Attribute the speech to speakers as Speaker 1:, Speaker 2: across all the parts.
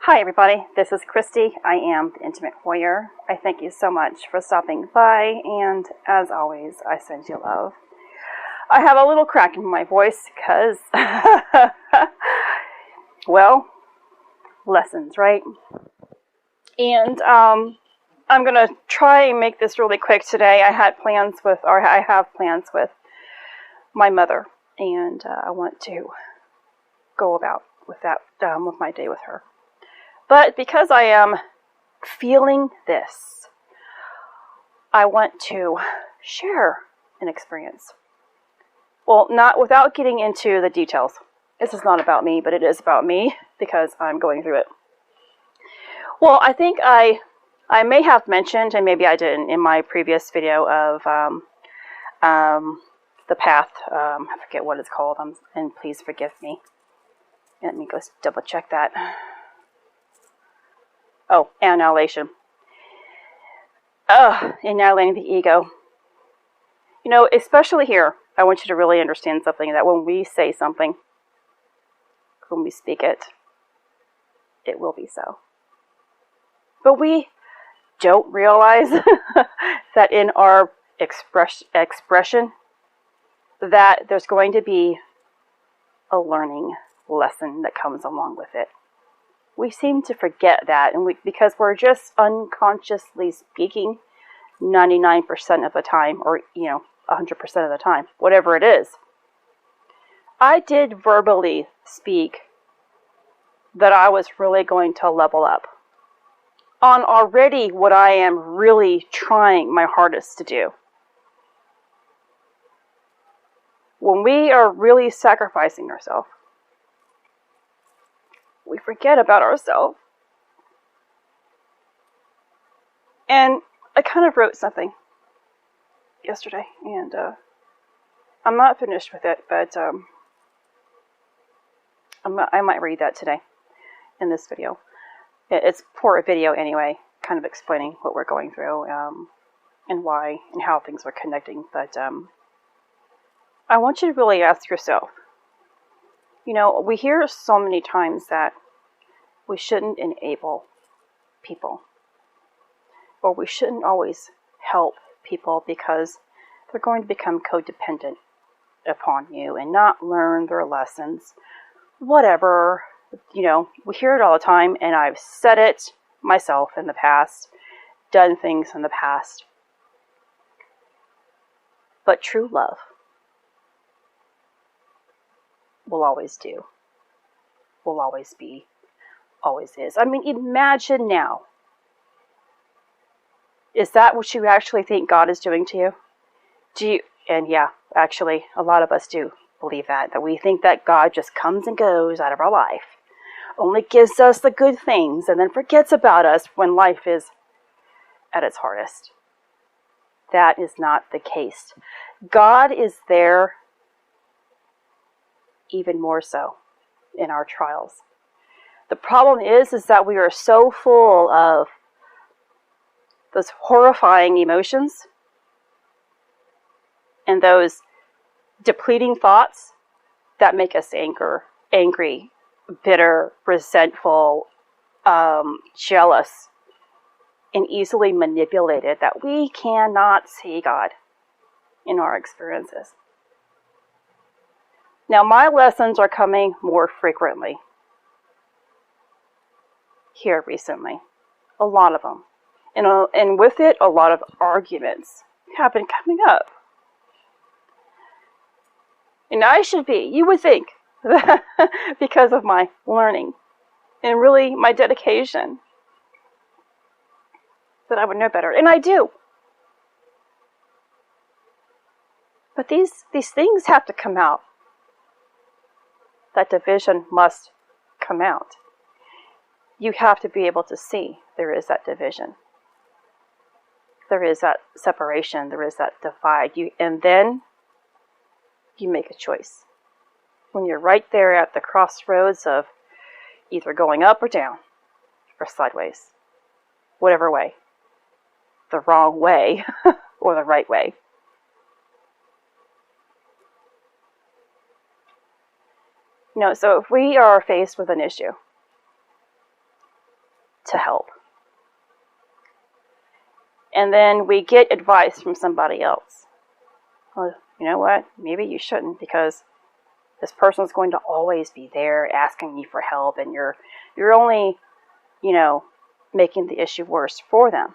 Speaker 1: Hi everybody, this is Christy. I am the Intimate Warrior. I thank you so much for stopping by, and as always, I send you love. I have a little crack in my voice because, well, lessons, right? And I'm going to try and make this really quick today. I have plans with my mother, and I want to go about with that, with my day with her. But because I am feeling this, I want to share an experience. Well, not without getting into the details. This is not about me, but it is about me because I'm going through it. Well, I think I may have mentioned, and maybe I didn't, in my previous video of the path. I forget what it's called, and please forgive me. Let me go double check that. Oh, Annihilation. Annihilating the ego. You know, especially here, I want you to really understand something, that when we say something, when we speak it, it will be so. But we don't realize that in our expression, that there's going to be a learning lesson that comes along with it. We seem to forget that, and because we're just unconsciously speaking 99% of the time, or 100% of the time, whatever it is. I did verbally speak that I was really going to level up on already what I am really trying my hardest to do. When we are really sacrificing ourselves, we forget about ourselves. And I kind of wrote something yesterday, and I'm not finished with it, but I might read that today in this video. It's for a video anyway, kind of explaining what we're going through, and why, and how things are connecting. But I want you to really ask yourself, we hear so many times that we shouldn't enable people, or we shouldn't always help people because they're going to become codependent upon you and not learn their lessons. Whatever, we hear it all the time, and I've said it myself in the past, done things in the past. But true love will always do, will always be, always is. I mean, imagine now. Is that what you actually think God is doing to you? And yeah, actually, a lot of us do believe that we think that God just comes and goes out of our life, only gives us the good things, and then forgets about us when life is at its hardest. That is not the case. God is there even more so in our trials. The problem is that we are so full of those horrifying emotions and those depleting thoughts that make us angry, bitter, resentful, jealous, and easily manipulated, that we cannot see God in our experiences. Now, my lessons are coming more frequently here recently. A lot of them. And with it, a lot of arguments have been coming up. And you would think, because of my learning and really my dedication, that I would know better. And I do. But these things have to come out. That division must come out. You have to be able to see there is that division. There is that separation. There is that divide. And then you make a choice. When you're right there at the crossroads of either going up or down, or sideways, whatever way, the wrong way or the right way. So if we are faced with an issue, to help. And then we get advice from somebody else. Well, you know what? Maybe you shouldn't, because this person's going to always be there asking you for help, and you're only, making the issue worse for them.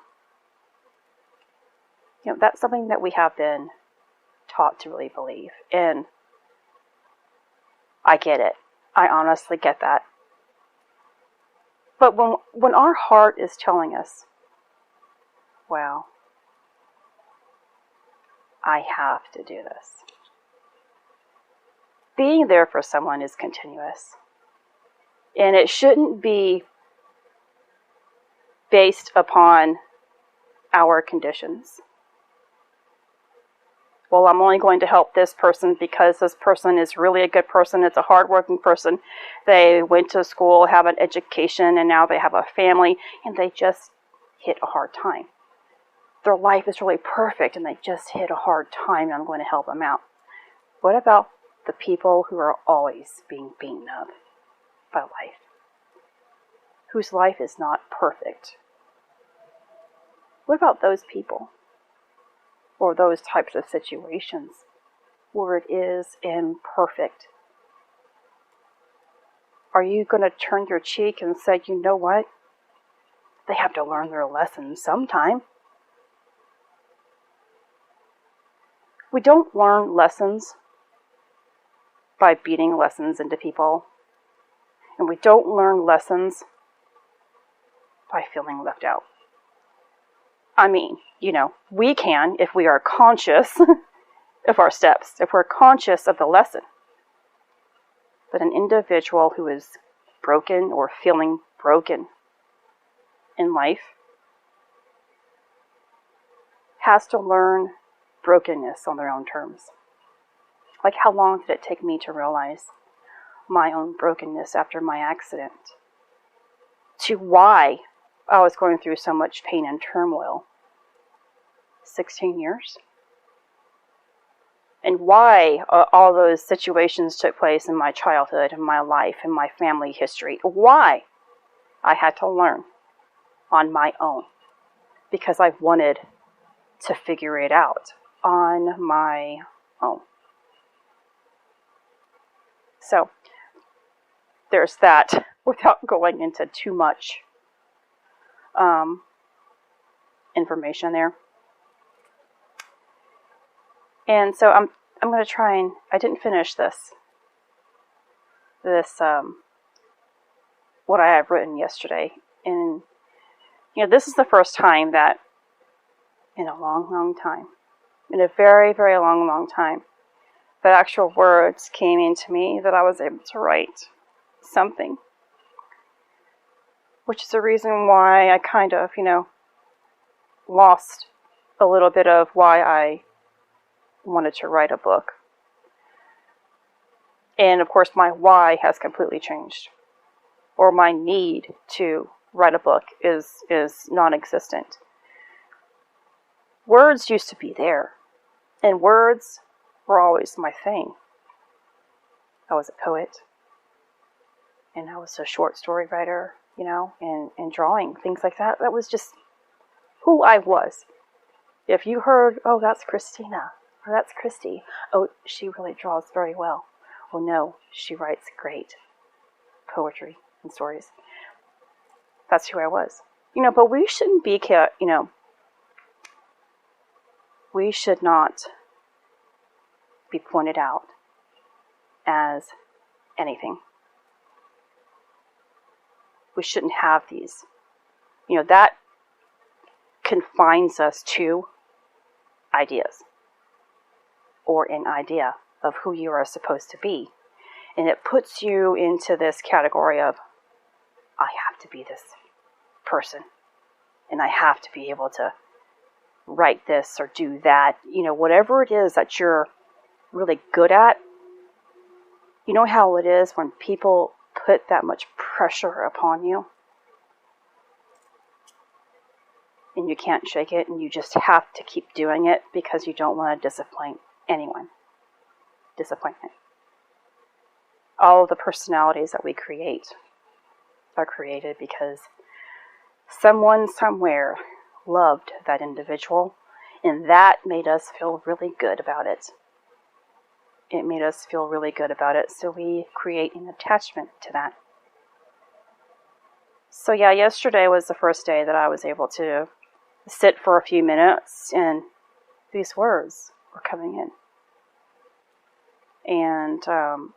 Speaker 1: That's something that we have been taught to really believe. And I get it. I honestly get that. But when our heart is telling us, wow, I have to do this. Being there for someone is continuous. And it shouldn't be based upon our conditions. Well, I'm only going to help this person because this person is really a good person. It's a hardworking person. They went to school, have an education, and now they have a family, and they just hit a hard time. Their life is really perfect, and they just hit a hard time, and I'm going to help them out. What about the people who are always being beaten up by life, whose life is not perfect? What about those people, or those types of situations where it is imperfect? Are you going to turn your cheek and say, you know what? They have to learn their lesson sometime. We don't learn lessons by beating lessons into people. And we don't learn lessons by feeling left out. I mean, we can if we are conscious of our steps, if we're conscious of the lesson. But an individual who is broken or feeling broken in life has to learn brokenness on their own terms. Like, how long did it take me to realize my own brokenness after my accident? To why I was going through so much pain and turmoil. 16 years. And why all those situations took place in my childhood, in my life, in my family history. Why I had to learn on my own. Because I wanted to figure it out on my own. So, there's that, without going into too much information there. And so I'm going to try and, I didn't finish this, what I have written yesterday. And, this is the first time that, in a long, long time, in a very, very long, long time, that actual words came into me that I was able to write something. Which is the reason why I kind of, lost a little bit of why I wanted to write a book. And of course my why has completely changed. Or my need to write a book is non-existent. Words used to be there. And words were always my thing. I was a poet. And I was a short story writer, and drawing, things like that. That was just who I was. If you heard, oh, that's Christina, or that's Christy, oh, she really draws very well. Oh, no, she writes great poetry and stories. That's who I was. But we shouldn't be, we should not be pointed out as anything. We shouldn't have these. That confines us to ideas. Or an idea of who you are supposed to be. And it puts you into this category of, I have to be this person. And I have to be able to write this or do that. Whatever it is that you're really good at. You know how it is when people put that much pressure upon you? And you can't shake it, and you just have to keep doing it because you don't want to disappoint anyone. Disappointment. All of the personalities that we create are created because someone somewhere loved that individual, and that made us feel really good about it. It made us feel really good about it, so we create an attachment to that. So yeah, yesterday was the first day that I was able to sit for a few minutes, and these words were coming in. And I'm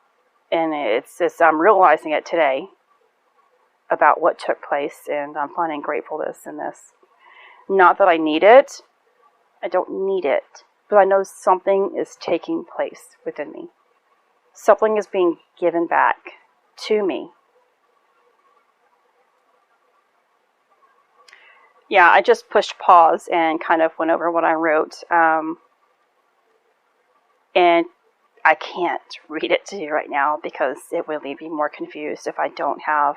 Speaker 1: realizing it today about what took place, and I'm finding gratefulness in this. Not that I need it. I don't need it. But I know something is taking place within me. Something is being given back to me. Yeah, I just pushed pause and kind of went over what I wrote. And I can't read it to you right now because it would leave you more confused if I don't have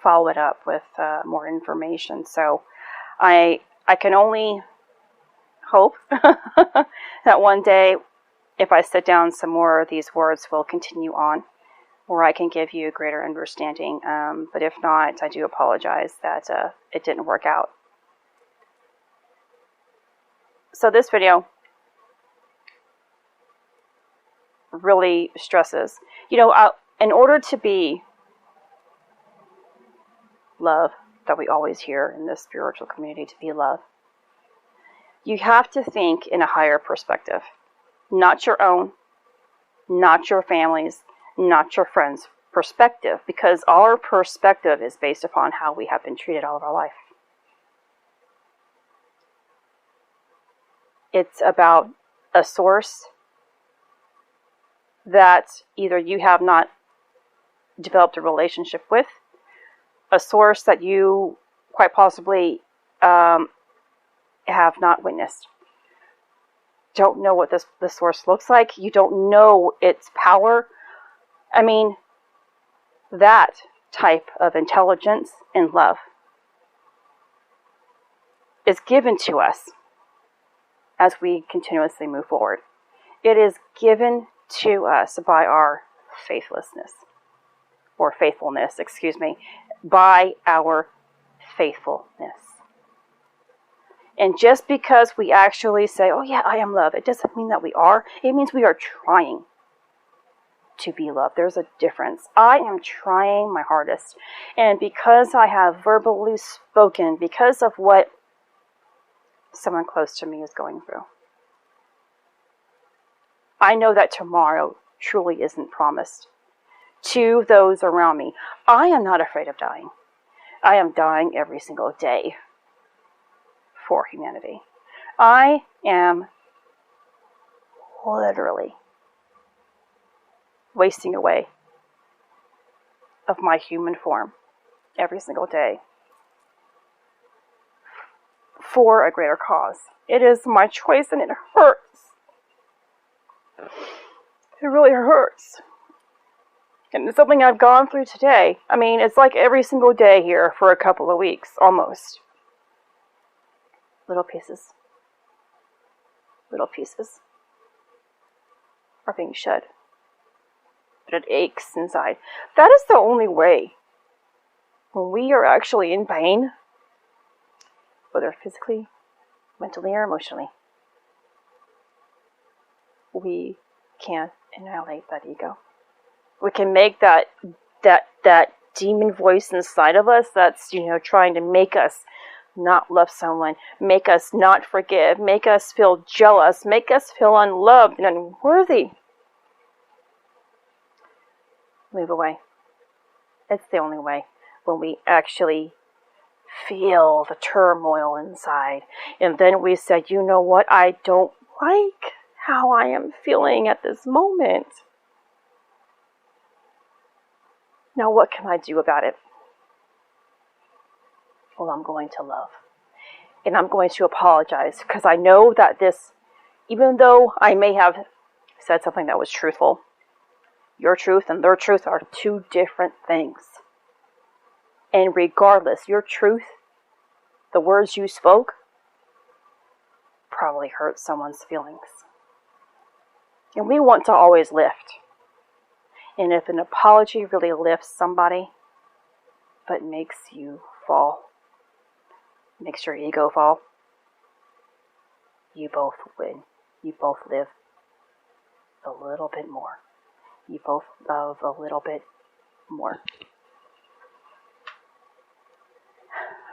Speaker 1: follow it up with more information. So I can only hope that one day, if I sit down some more, these words will continue on, or I can give you a greater understanding. But if not, I do apologize that it didn't work out. So this video really stresses, in order to be love, that we always hear in this spiritual community, to be love, you have to think in a higher perspective. Not your own, not your family's, not your friends' perspective, because our perspective is based upon how we have been treated all of our life. It's about a source that either you have not developed a relationship with, a source that you quite possibly have not witnessed. Don't know what the source looks like. You don't know its power. I mean, that type of intelligence and love is given to us as we continuously move forward. It is given to us by our faithlessness, or faithfulness, by our faithfulness. And just because we actually say, oh yeah, I am love, it doesn't mean that we are. It means we are trying to be love. There's a difference. I am trying my hardest. And because I have verbally spoken, because of what someone close to me is going through, I know that tomorrow truly isn't promised to those around me. I am not afraid of dying. I am dying every single day for humanity. I am literally wasting away of my human form every single day for a greater cause. It is my choice, and it hurts. It really hurts. And it's something I've gone through today. I mean, it's like every single day here for a couple of weeks, almost. Little pieces are being shed. But it aches inside. That is the only way. When we are actually in pain, whether physically, mentally, or emotionally, we can annihilate that ego. We can make that demon voice inside of us that's, trying to make us not love someone, make us not forgive, make us feel jealous, make us feel unloved and unworthy. Move away. It's the only way. When we actually feel the turmoil inside, and then we say, you know what, I don't like how I am feeling at this moment. Now what can I do about it? Well, I'm going to love. And I'm going to apologize, because I know that this, even though I may have said something that was truthful, your truth and their truth are two different things. And regardless, your truth, the words you spoke, probably hurt someone's feelings. And we want to always lift. And if an apology really lifts somebody, but makes you fall makes your ego fall. You both win. You both live a little bit more. You both love a little bit more.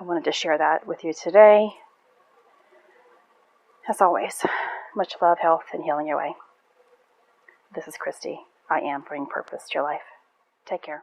Speaker 1: I wanted to share that with you today. As always, much love, health, and healing your way. This is Christy. I am bringing purpose to your life. Take care.